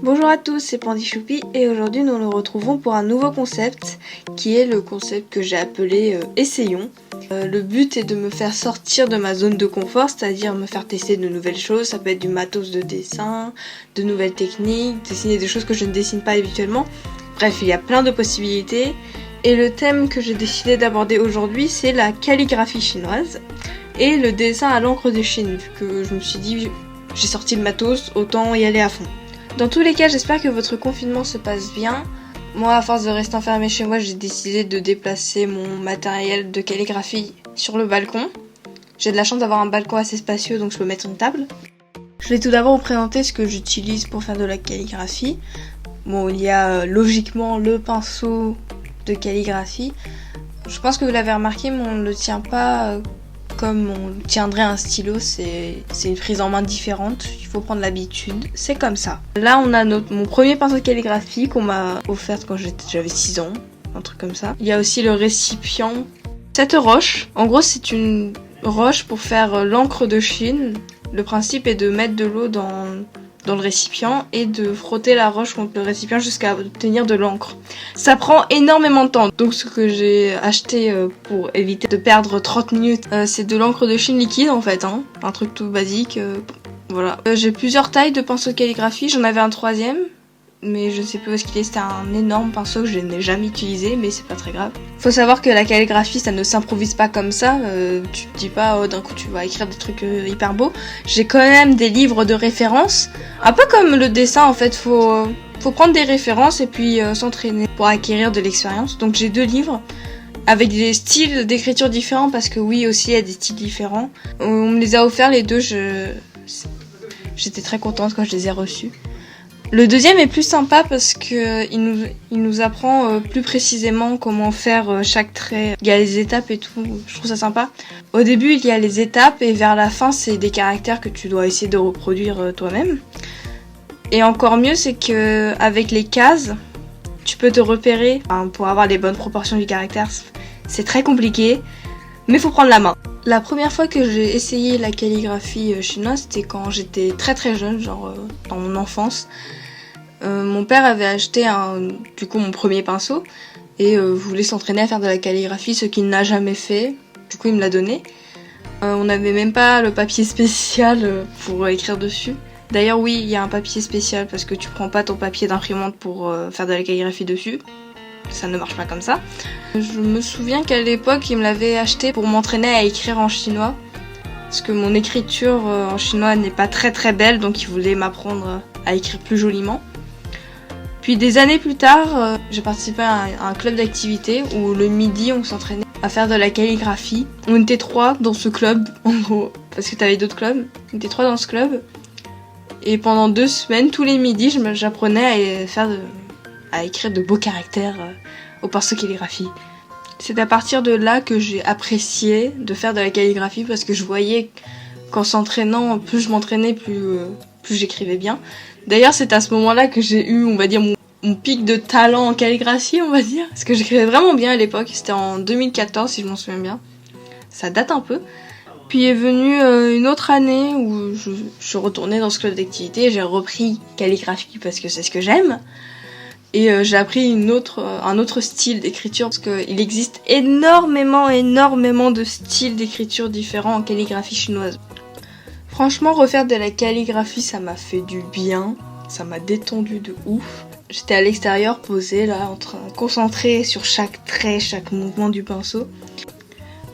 Bonjour à tous, c'est Pandy Choupi et aujourd'hui nous nous retrouvons pour un nouveau concept qui est le concept que j'ai appelé Essayons. Le but est de me faire sortir de ma zone de confort, c'est-à-dire me faire tester de nouvelles choses. Ça peut être du matos de dessin, de nouvelles techniques, dessiner des choses que je ne dessine pas habituellement. Bref, il y a plein de possibilités. Et le thème que j'ai décidé d'aborder aujourd'hui, c'est la calligraphie chinoise et le dessin à l'encre de Chine, vu que je me suis dit, j'ai sorti le matos, autant y aller à fond. Dans tous les cas, j'espère que votre confinement se passe bien. Moi, à force de rester enfermée chez moi, j'ai décidé de déplacer mon matériel de calligraphie sur le balcon. J'ai de la chance d'avoir un balcon assez spacieux, donc je peux mettre une table. Je vais tout d'abord vous présenter ce que j'utilise pour faire de la calligraphie. Bon, il y a logiquement le pinceau de calligraphie. Je pense que vous l'avez remarqué, mais on ne le tient pas comme on tiendrait un stylo, c'est une prise en main différente, il faut prendre l'habitude, c'est comme ça. Là on a mon premier pinceau de calligraphie qu'on m'a offert quand j'avais 6 ans, un truc comme ça. Il y a aussi le récipient. Cette roche, en gros c'est une roche pour faire l'encre de Chine. Le principe est de mettre de l'eau dans le récipient et de frotter la roche contre le récipient jusqu'à obtenir de l'encre. Ça prend énormément de temps. Donc ce que j'ai acheté pour éviter de perdre 30 minutes, c'est de l'encre de Chine liquide en fait, hein. Un truc tout basique. Voilà. J'ai plusieurs tailles de pinceau de calligraphie, j'en avais un troisième, mais je ne sais plus où est-ce qu'il est, c'était un énorme pinceau que je n'ai jamais utilisé, mais c'est pas très grave. Faut savoir que la calligraphie, ça ne s'improvise pas comme ça, tu te dis pas, oh d'un coup tu vas écrire des trucs hyper beaux. J'ai quand même des livres de référence, un peu comme le dessin en fait, faut prendre des références et puis s'entraîner pour acquérir de l'expérience. Donc j'ai 2 livres, avec des styles d'écriture différents, parce que oui aussi il y a des styles différents. On me les a offerts les deux, j'étais très contente quand je les ai reçus. Le deuxième est plus sympa parce que il nous apprend plus précisément comment faire chaque trait. Il y a les étapes et tout, je trouve ça sympa. Au début, il y a les étapes et vers la fin, c'est des caractères que tu dois essayer de reproduire toi-même. Et encore mieux, c'est que avec les cases, tu peux te repérer pour avoir les bonnes proportions du caractère. C'est très compliqué, mais faut prendre la main. La première fois que j'ai essayé la calligraphie chinoise, c'était quand j'étais très très jeune, genre dans mon enfance. Mon père avait acheté mon premier pinceau et voulait s'entraîner à faire de la calligraphie, ce qu'il n'a jamais fait. Du coup, il me l'a donné. On n'avait même pas le papier spécial pour écrire dessus. D'ailleurs, oui, il y a un papier spécial parce que tu prends pas ton papier d'imprimante pour faire de la calligraphie dessus. Ça ne marche pas comme ça. Je me souviens qu'à l'époque, il me l'avait acheté pour m'entraîner à écrire en chinois. Parce que mon écriture en chinois n'est pas très très belle, donc il voulait m'apprendre à écrire plus joliment. Puis des années plus tard, j'ai participé à un club d'activité où le midi on s'entraînait à faire de la calligraphie. On était 3 dans ce club, en gros, parce que t'avais d'autres clubs. On était 3 dans ce club. Et pendant 2 semaines, tous les midis, j'apprenais à écrire de beaux caractères au pinceau calligraphie. C'est à partir de là que j'ai apprécié de faire de la calligraphie parce que je voyais qu'en s'entraînant, plus je m'entraînais, plus j'écrivais bien. D'ailleurs, c'est à ce moment-là que j'ai eu, on va dire, mon pic de talent en calligraphie, on va dire. Parce que j'écrivais vraiment bien à l'époque. C'était en 2014, si je m'en souviens bien. Ça date un peu. Puis est venue une autre année où je suis retournée dans ce club d'activité. J'ai repris calligraphie parce que c'est ce que j'aime. Et j'ai appris un autre style d'écriture. Parce qu'il existe énormément de styles d'écriture différents en calligraphie chinoise. Franchement, refaire de la calligraphie, ça m'a fait du bien. Ça m'a détendu de ouf. J'étais à l'extérieur, posée, là, en train de concentrer sur chaque trait, chaque mouvement du pinceau.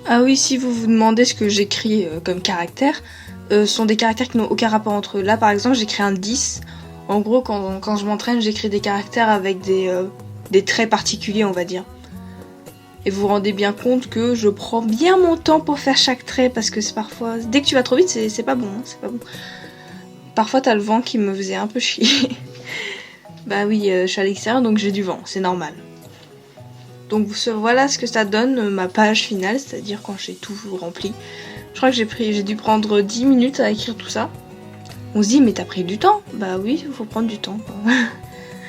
Ah oui, si vous vous demandez ce que j'écris comme caractère, ce sont des caractères qui n'ont aucun rapport entre eux. Là, par exemple, j'écris un 10. En gros, quand je m'entraîne, j'écris des caractères avec des traits particuliers, on va dire. Et vous vous rendez bien compte que je prends bien mon temps pour faire chaque trait parce que c'est parfois... Dès que tu vas trop vite, c'est pas bon, hein, c'est pas bon. Parfois t'as le vent qui me faisait un peu chier. Bah oui, je suis à l'extérieur donc j'ai du vent, c'est normal. Donc voilà ce que ça donne, ma page finale, c'est-à-dire quand j'ai tout rempli. Je crois que j'ai dû prendre 10 minutes à écrire tout ça. On se dit mais t'as pris du temps? Bah oui, il faut prendre du temps.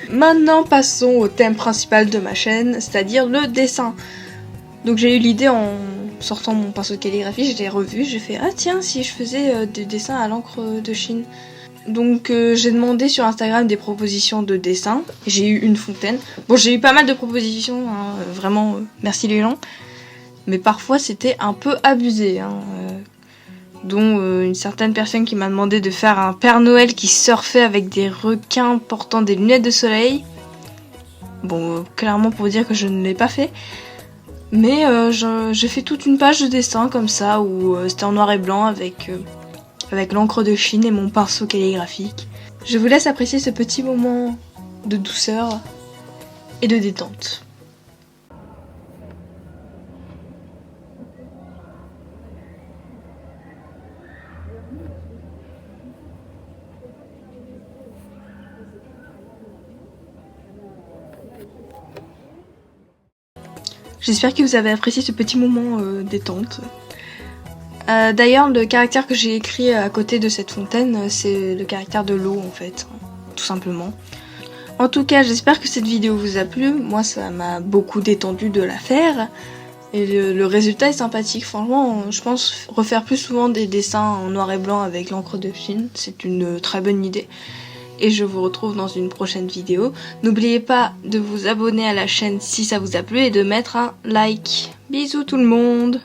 Maintenant passons au thème principal de ma chaîne, c'est-à-dire le dessin. Donc j'ai eu l'idée en sortant mon pinceau de calligraphie, j'ai revu, j'ai fait ah tiens si je faisais du dessin à l'encre de Chine. Donc j'ai demandé sur Instagram des propositions de dessins. J'ai eu une fontaine. Bon, j'ai eu pas mal de propositions, hein, vraiment merci les gens. Mais parfois c'était un peu abusé, hein, dont une certaine personne qui m'a demandé de faire un Père Noël qui surfait avec des requins portant des lunettes de soleil. Bon, clairement pour dire que je ne l'ai pas fait. Mais j'ai fait toute une page de dessin comme ça, où c'était en noir et blanc avec l'encre de Chine et mon pinceau calligraphique. Je vous laisse apprécier ce petit moment de douceur et de détente. J'espère que vous avez apprécié ce petit moment détente. D'ailleurs, le caractère que j'ai écrit à côté de cette fontaine, c'est le caractère de l'eau en fait, tout simplement. En tout cas, j'espère que cette vidéo vous a plu. Moi, ça m'a beaucoup détendu de la faire. Et le résultat est sympathique. Franchement, je pense refaire plus souvent des dessins en noir et blanc avec l'encre de Chine, c'est une très bonne idée. Et je vous retrouve dans une prochaine vidéo. N'oubliez pas de vous abonner à la chaîne si ça vous a plu et de mettre un like. Bisous tout le monde!